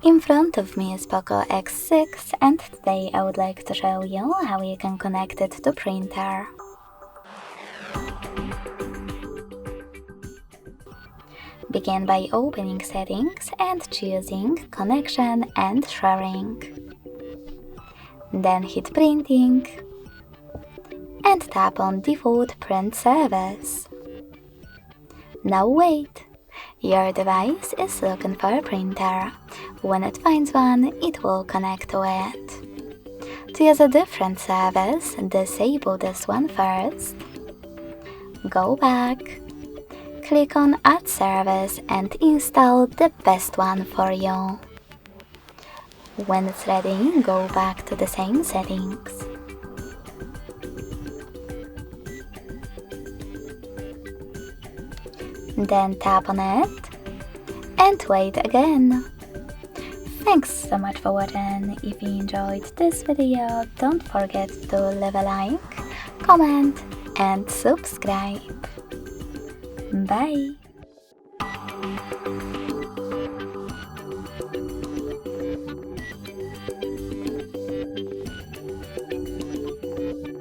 In front of me is Poco X6 and today I would like to show you how you can connect it to printer. Begin by opening settings and choosing connection and sharing. Then hit printing and tap on default print service. Now wait. Your device is looking for a printer. When it finds one, it will connect to it. To use a different service, disable this one first. Go back. Click on Add Service and install the best one for you. When it's ready, go back to the same settings. Then tap on it and wait again. Thanks so much for watching. If you enjoyed this video, don't forget to leave a like, comment and subscribe. Bye!